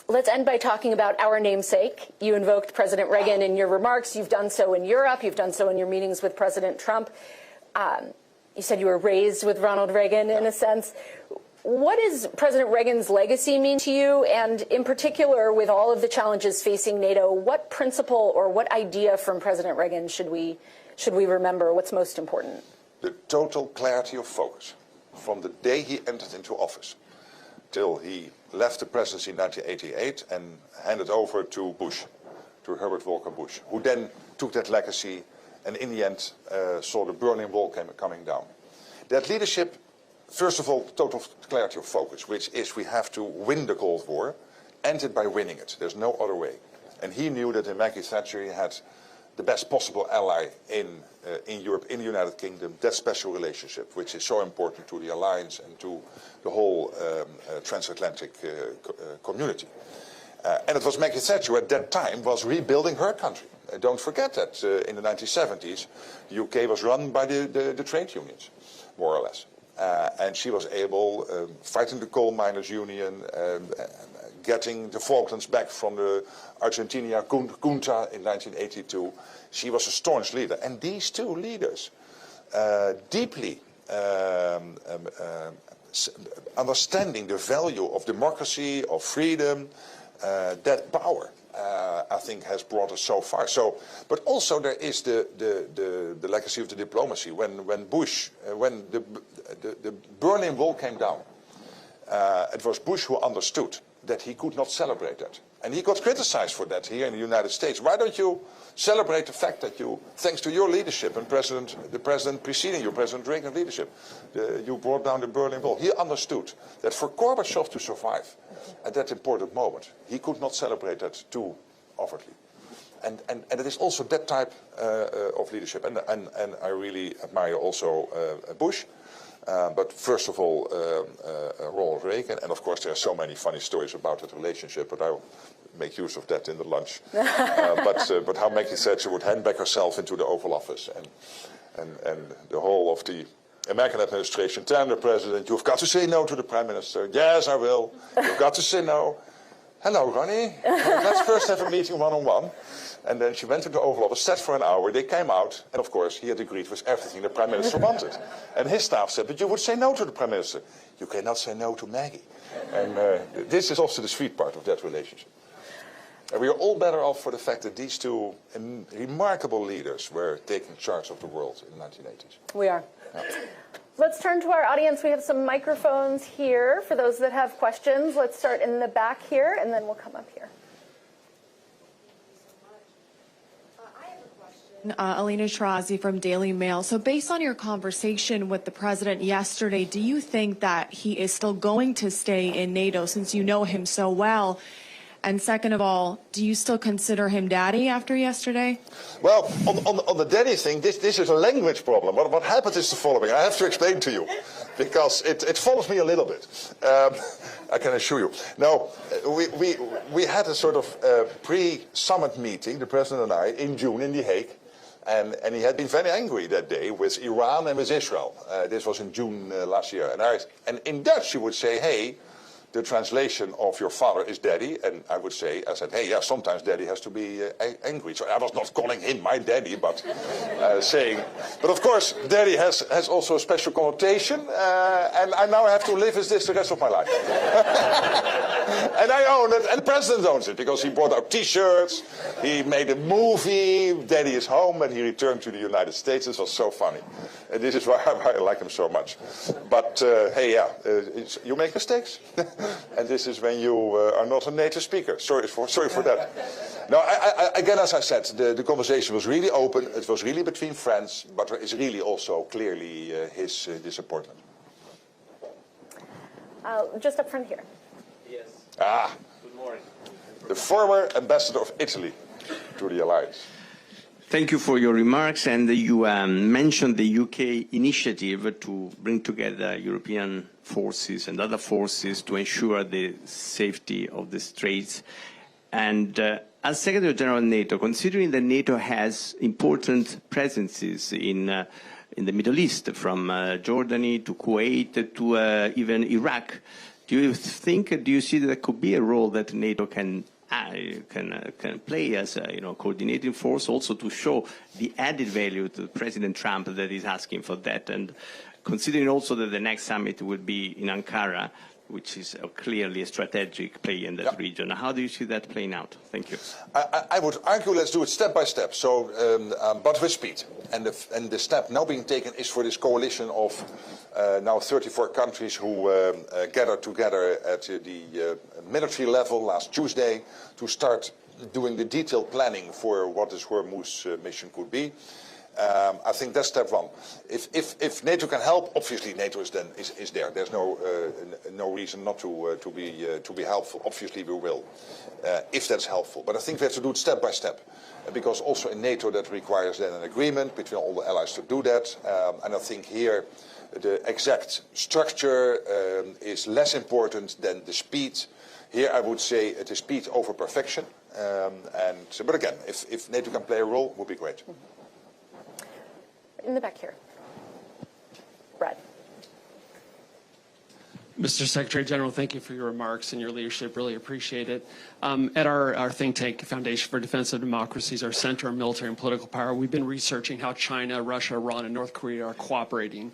Let's end by talking about our namesake. You invoked President Reagan in your remarks. You've done so in Europe. You've done so in your meetings with President Trump. You said you were raised with Ronald Reagan, in a sense. What does President Reagan's legacy mean to you? And in particular, with all of the challenges facing NATO, what principle or what idea from President Reagan should we remember? What's most important?
The total clarity of focus from the day he entered into office till he left the presidency in 1988 and handed over to Bush, to Herbert Walker Bush, who then took that legacy and in the end saw the Berlin Wall coming down. That leadership first of all, total clarity of focus, which is we have to win the Cold War, end it by winning it. There's no other way. And he knew that in Maggie Thatcher he had the best possible ally in Europe, in the United Kingdom, that special relationship, which is so important to the alliance and to the whole transatlantic community. And it was Maggie Thatcher who at that time was rebuilding her country. Don't forget that in the 1970s, the UK was run by the trade unions, more or less. And she was able, fighting the coal miners' union, getting the Falklands back from the Argentina junta in 1982. She was a staunch leader. And these two leaders, deeply understanding the value of democracy, of freedom, that power, I think, has brought us so far. But also there is the legacy of the diplomacy. When Bush, when the Berlin Wall came down, it was Bush who understood that he could not celebrate that. And he got criticized for that here in the United States. Why don't you celebrate the fact that you, thanks to your leadership and the president preceding you, President Reagan's leadership, you brought down the Berlin Wall. He understood that for Gorbachev to survive at that important moment, he could not celebrate that too overtly. And it is also that type of leadership. And I really admire also Bush. But first of all, Ronald Reagan, and of course there are so many funny stories about that relationship, but I'll make use of that in the lunch. But how Maggie Thatcher would hand back herself into the Oval Office, and the whole of the American administration telling the president, you've got to say no to the Prime Minister. Yes, I will. You've got to say no. Hello, Ronnie. Let's first have a meeting one-on-one. And then she went to the Oval Office, sat for an hour, they came out, and of course he had agreed with everything the Prime Minister wanted. And his staff said, but you would say no to the Prime Minister. You cannot say no to Maggie. And this is also the sweet part of that relationship. And we are all better off for the fact that these two remarkable leaders were taking charge of the world in the 1980s.
We are.
Yeah.
Let's turn to our audience. We have some microphones here for those that have questions. Let's start in the back here, and then we'll come up here.
Alina Shirazi from Daily Mail. So based on your conversation with the president yesterday, do you think that he is still going to stay in NATO since you know him so well? And second of all, do you still consider him daddy after yesterday?
Well, on the daddy thing, this is a language problem. What happened is the following. I have to explain to you, because it follows me a little bit. I can assure you. No, we had a sort of pre-summit meeting, the president and I, in June in The Hague. And he had been very angry that day with Iran and with Israel. This was in June last year. And in Dutch, you would say, hey, the translation of your father is daddy. And I would say, I said, hey, yeah, sometimes daddy has to be angry. So I was not calling him my daddy, but saying. But of course, daddy has also a special connotation. And I now have to live with this the rest of my life. And I own it, and the president owns it, because he brought out T-shirts, he made a movie, Daddy is Home, and he returned to the United States. This was so funny. And this is why I like him so much. But, hey, yeah, you make mistakes. And this is when you are not a native speaker. Sorry for that. No, again, as I said, the conversation was really open. It was really between friends, but there is really also clearly his disappointment.
Just up front here.
Yes.
Good morning. The former ambassador of Italy to the alliance.
Thank you for your remarks, and you mentioned the UK initiative to bring together European forces and other forces to ensure the safety of the Straits. And as Secretary-General of NATO, considering that NATO has important presences in the Middle East, from Jordan to Kuwait to even Iraq, do you see that there could be a role that NATO can play as a coordinating force, also to show the added value to President Trump that is asking for that, and considering also that the next summit will be in Ankara, which is clearly a strategic play in that region. How do you see that playing out? Thank you.
I would argue let's do it step by step, but with speed. And the step now being taken is for this coalition of now 34 countries who gathered together at the military level last Tuesday to start doing the detailed planning for what this Hormuz mission could be. I think that's step one. If NATO can help, obviously NATO is there. There's no reason not to be helpful. Obviously we will, if that's helpful. But I think we have to do it step by step, because also in NATO that requires then an agreement between all the allies to do that. And I think here the exact structure is less important than the speed. Here I would say it is speed over perfection. But again, if NATO can play a role, it would be great.
In the back here. Brad.
Mr. Secretary-General, thank you for your remarks and your leadership. Really appreciate it. At our think tank, Foundation for Defense of Democracies, our Center on Military and Political Power, we've been researching how China, Russia, Iran, and North Korea are cooperating.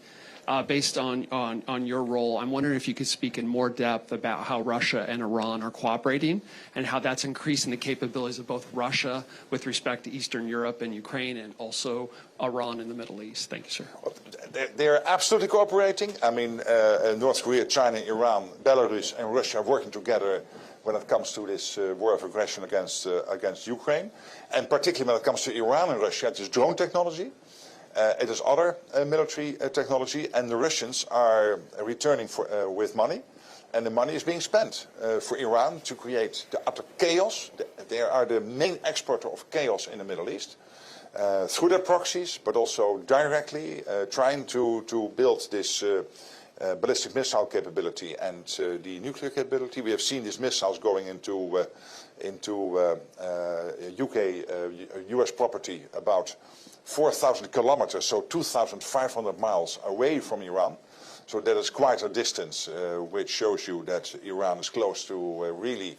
Based on your role, I'm wondering if you could speak in more depth about how Russia and Iran are cooperating and how that's increasing the capabilities of both Russia with respect to Eastern Europe and Ukraine, and also Iran in the Middle East. Thank you, sir.
They're absolutely cooperating. I mean, North Korea, China, Iran, Belarus, and Russia are working together when it comes to this war of aggression against Ukraine, and particularly when it comes to Iran and Russia, it is drone technology. It is other military technology, and the Russians are returning with money, and the money is being spent for Iran to create the utter chaos. They are the main exporter of chaos in the Middle East, through their proxies, but also directly trying to build this ballistic missile capability and the nuclear capability. We have seen these missiles going into US property about 4,000 kilometers, so 2,500 miles away from Iran. So that is quite a distance, which shows you that Iran is close to really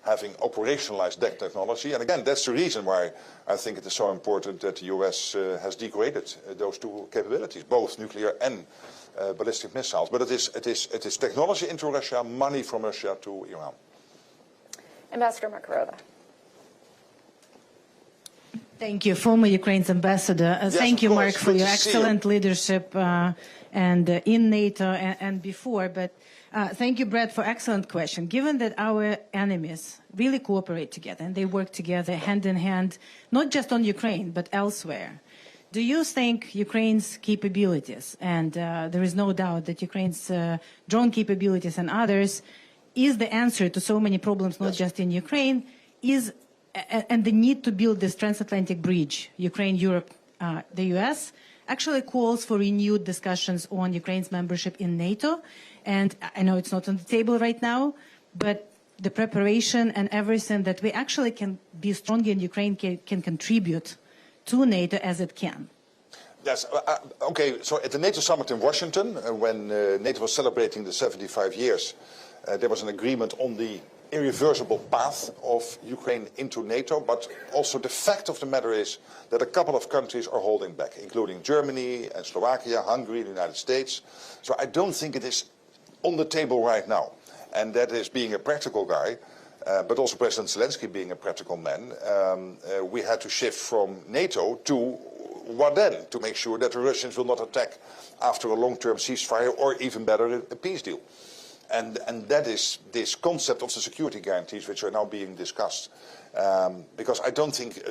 having operationalized that technology. And again, that's the reason why I think it is so important that the US has degraded those two capabilities, both nuclear and ballistic missiles. But it is technology into Russia, money from Russia to Iran.
Ambassador Mark Rutte.
Thank you, former Ukraine's ambassador.
Yes,
thank you, Mark, for
Good
your
to see
excellent leadership and in NATO and before. But thank you, Brad, for excellent question. Given that our enemies really cooperate together and they work together hand in hand, not just on Ukraine, but elsewhere, do you think Ukraine's capabilities, and there is no doubt that Ukraine's drone capabilities and others, is the answer to so many problems, not just in Ukraine, and the need to build this transatlantic bridge, Ukraine, Europe, the US, actually calls for renewed discussions on Ukraine's membership in NATO. And I know it's not on the table right now, but the preparation and everything that we actually can be stronger in Ukraine can contribute to NATO as it can.
Yes, okay, so at the NATO summit in Washington, when NATO was celebrating the 75 years, there was an agreement on the irreversible path of Ukraine into NATO, but also the fact of the matter is that a couple of countries are holding back, including Germany and Slovakia, Hungary, the United States. So I don't think it is on the table right now. And that is, being a practical guy, but also President Zelensky being a practical man, we had to shift from NATO to what then? To make sure that the Russians will not attack after a long-term ceasefire, or even better, a peace deal. And that is this concept of the security guarantees which are now being discussed. Because I don't think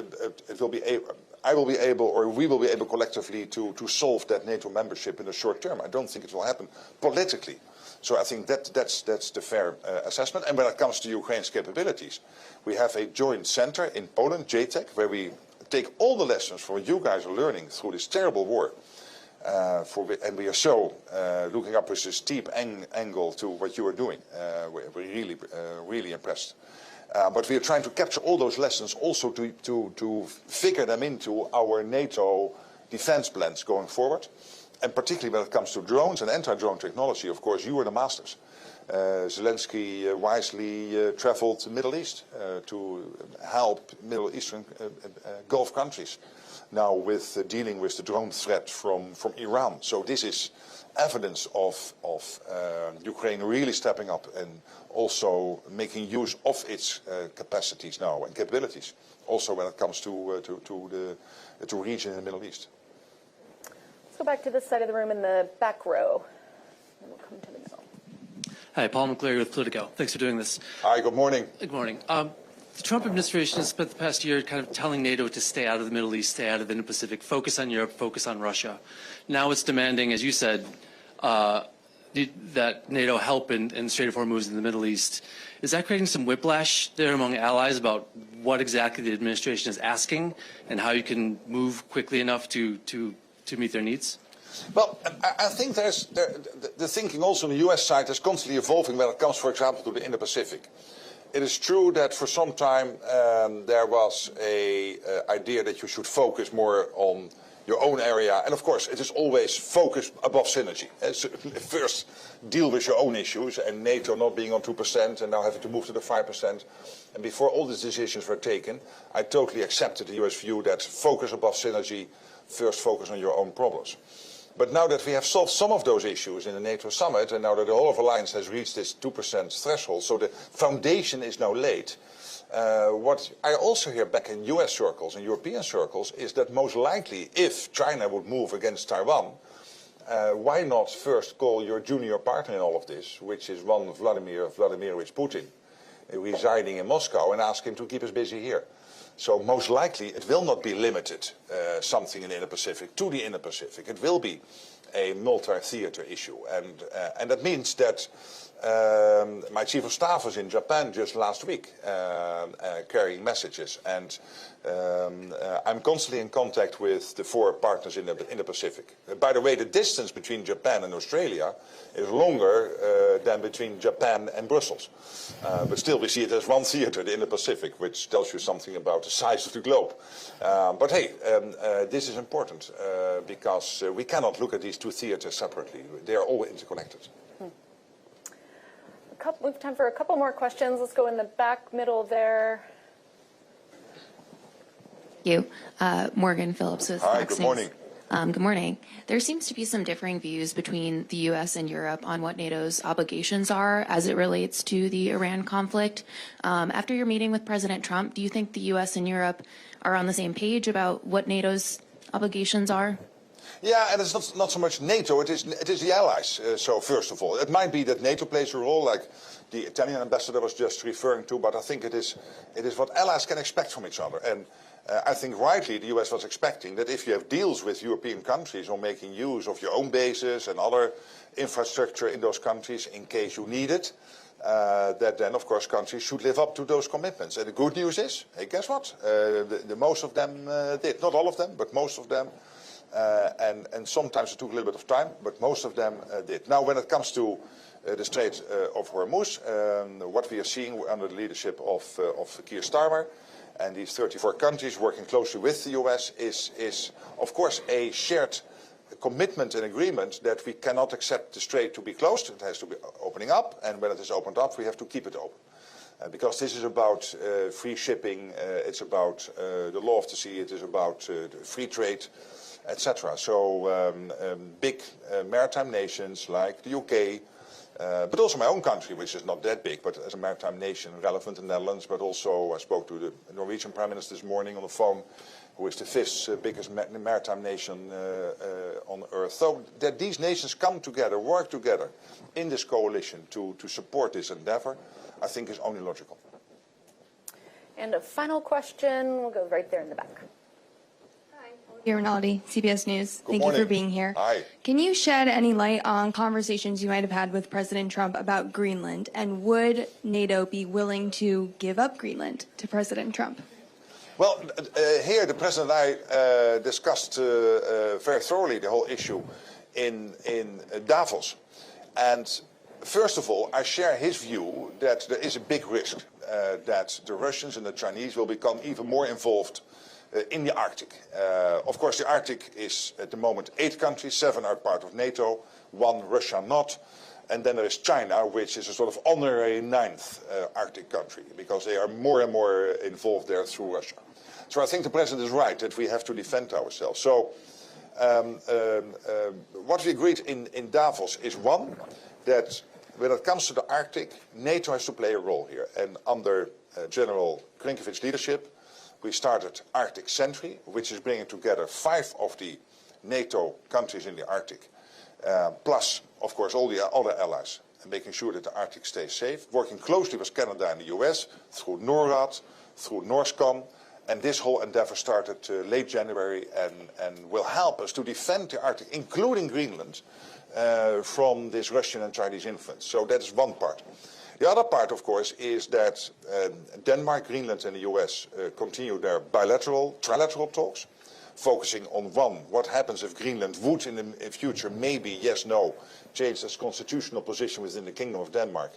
I will be able, or we will be able collectively to solve that NATO membership in the short term. I don't think it will happen politically. So I think that's the fair assessment. And when it comes to Ukraine's capabilities, we have a joint center in Poland, JTEC, where we take all the lessons from what you guys are learning through this terrible war. And we are so looking up with a steep angle to what you are doing. We're really impressed. But we are trying to capture all those lessons also to figure them into our NATO defense plans going forward. And particularly when it comes to drones and anti-drone technology, of course, you are the masters. Zelensky wisely traveled to the Middle East to help Middle Eastern Gulf countries now with dealing with the drone threat from Iran. So this is evidence of Ukraine really stepping up and also making use of its capacities now and capabilities, also when it comes to the region in the Middle East.
Let's go back to this side of the room in the back row, and we'll come to the middle.
Hi, Paul McCleary with Politico. Thanks for doing this.
Hi, good morning.
Good morning. The Trump administration has spent the past year kind of telling NATO to stay out of the Middle East, stay out of the Indo-Pacific, focus on Europe, focus on Russia. Now it's demanding, as you said, that NATO help in Strait of Hormuz in the Middle East. Is that creating some whiplash there among allies about what exactly the administration is asking and how you can move quickly enough to meet their needs?
Well, I think the thinking also on the US side is constantly evolving when it comes, for example, to the Indo-Pacific. It is true that for some time there was an idea that you should focus more on your own area. And of course, it is always focus above synergy. So first, deal with your own issues, and NATO not being on 2% and now having to move to the 5%. And before all these decisions were taken, I totally accepted the US view that focus above synergy, first focus on your own problems. But now that we have solved some of those issues in the NATO summit, and now that the whole of alliance has reached this 2% threshold, so the foundation is now laid, what I also hear back in US circles and European circles is that most likely, if China would move against Taiwan, why not first call your junior partner in all of this, which is one Vladimir Vladimirovich Putin, residing in Moscow, and ask him to keep us busy here. So most likely it will not be limited, something in the Indo-Pacific, to the Indo-Pacific. It will be a multi-theater issue. And that means that my chief of staff was in Japan just last week, carrying messages. And I'm constantly in contact with the 4 partners in the Pacific. By the way, the distance between Japan and Australia is longer than between Japan and Brussels. But still, we see it as one theater, the Indo-Pacific, which tells you something about the size of the globe. But hey, this is important because we cannot look at these 2 theaters separately. They are all interconnected.
We have time for a couple more questions. Let's go in the back middle there.
Thank you. Morgan Phillips with
Hi,
Fox
good
News.
morning.
Good morning. There seems to be some differing views between the U.S. and Europe on what NATO's obligations are as it relates to the Iran conflict. After your meeting with President Trump, do you think the U.S. and Europe are on the same page about what NATO's obligations are?
Yeah, and it's not so much NATO, it is the allies. So first of all, it might be that NATO plays a role, like the Italian ambassador was just referring to, but I think it is what allies can expect from each other. And I think rightly the US was expecting that if you have deals with European countries on making use of your own bases and other infrastructure in those countries in case you need it, that then of course countries should live up to those commitments. And the good news is, hey, guess what? The most of them did. Not all of them, but most of them. And sometimes it took a little bit of time, but most of them did. Now, when it comes to the Strait of Hormuz, what we are seeing under the leadership of Keir Starmer and these 34 countries working closely with the US is of course a shared commitment and agreement that we cannot accept the strait to be closed. It has to be opening up, and when it is opened up, we have to keep it open. Because this is about free shipping, it's about the law of the sea, it is about free trade, etc. So big maritime nations like the UK, but also my own country, which is not that big, but as a maritime nation, relevant in the Netherlands, but also I spoke to the Norwegian Prime Minister this morning on the phone, who is the 5th biggest maritime nation on earth. So that these nations come together, work together in this coalition to support this endeavor, I think is only logical.
And a final question, we'll go right there in the back.
Rinaldi, CBS News.
Good
Thank
morning.
you for being here.
Hi.
Can you shed any light on conversations you might have had with President Trump about Greenland? And would NATO be willing to give up Greenland to President Trump?
Well, here the President and I discussed very thoroughly the whole issue in Davos. And first of all, I share his view that there is a big risk that the Russians and the Chinese will become even more involved in the Arctic. Of course, the Arctic is at the moment 8 countries, 7 are part of NATO, 1 Russia not. And then there is China, which is a sort of honorary 9th Arctic country, because they are more and more involved there through Russia. So I think the President is right that we have to defend ourselves. So what we agreed in Davos is, one, that when it comes to the Arctic, NATO has to play a role here. And under General Klinkovich's leadership, we started Arctic Sentry, which is bringing together 5 of the NATO countries in the Arctic, plus, of course, all the other allies, and making sure that the Arctic stays safe, working closely with Canada and the US through NORAD, through NORSCOM. And this whole endeavor started late January and will help us to defend the Arctic, including Greenland, from this Russian and Chinese influence. So that is one part. The other part, of course, is that Denmark, Greenland and the US continue their bilateral, trilateral talks, focusing on one, what happens if Greenland would in the future, maybe, yes, no, change its constitutional position within the Kingdom of Denmark.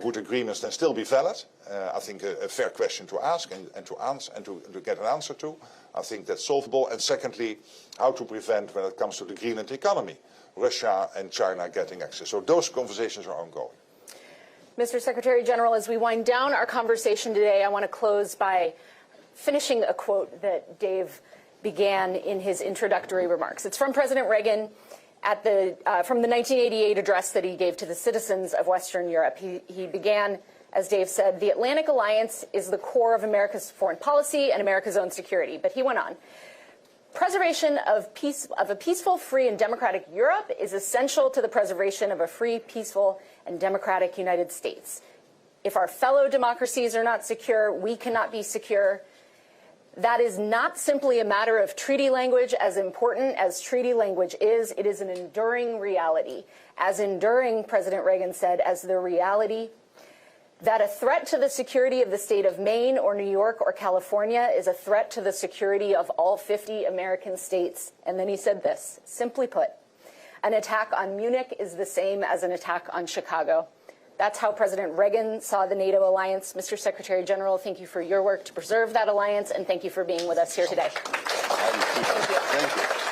Would agreements then still be valid? I think a fair question to ask and to answer and to get an answer to. I think that's solvable. And secondly, how to prevent, when it comes to the Greenland economy, Russia and China getting access. So those conversations are ongoing.
Mr. Secretary General, as we wind down our conversation today, I want to close by finishing a quote that Dave began in his introductory remarks. It's from President Reagan from the 1988 address that he gave to the citizens of Western Europe. He began, as Dave said, the Atlantic Alliance is the core of America's foreign policy and America's own security. But he went on, preservation of a peaceful, free, and democratic Europe is essential to the preservation of a free, peaceful, and democratic United States. If our fellow democracies are not secure, we cannot be secure. That is not simply a matter of treaty language. As important as treaty language is, it is an enduring reality. As enduring, President Reagan said, as the reality that a threat to the security of the state of Maine or New York or California is a threat to the security of all 50 American states. And then he said this, simply put, an attack on Munich is the same as an attack on Chicago. That's how President Reagan saw the NATO alliance. Mr. Secretary General, thank you for your work to preserve that alliance, and thank you for being with us here today.
Thank you.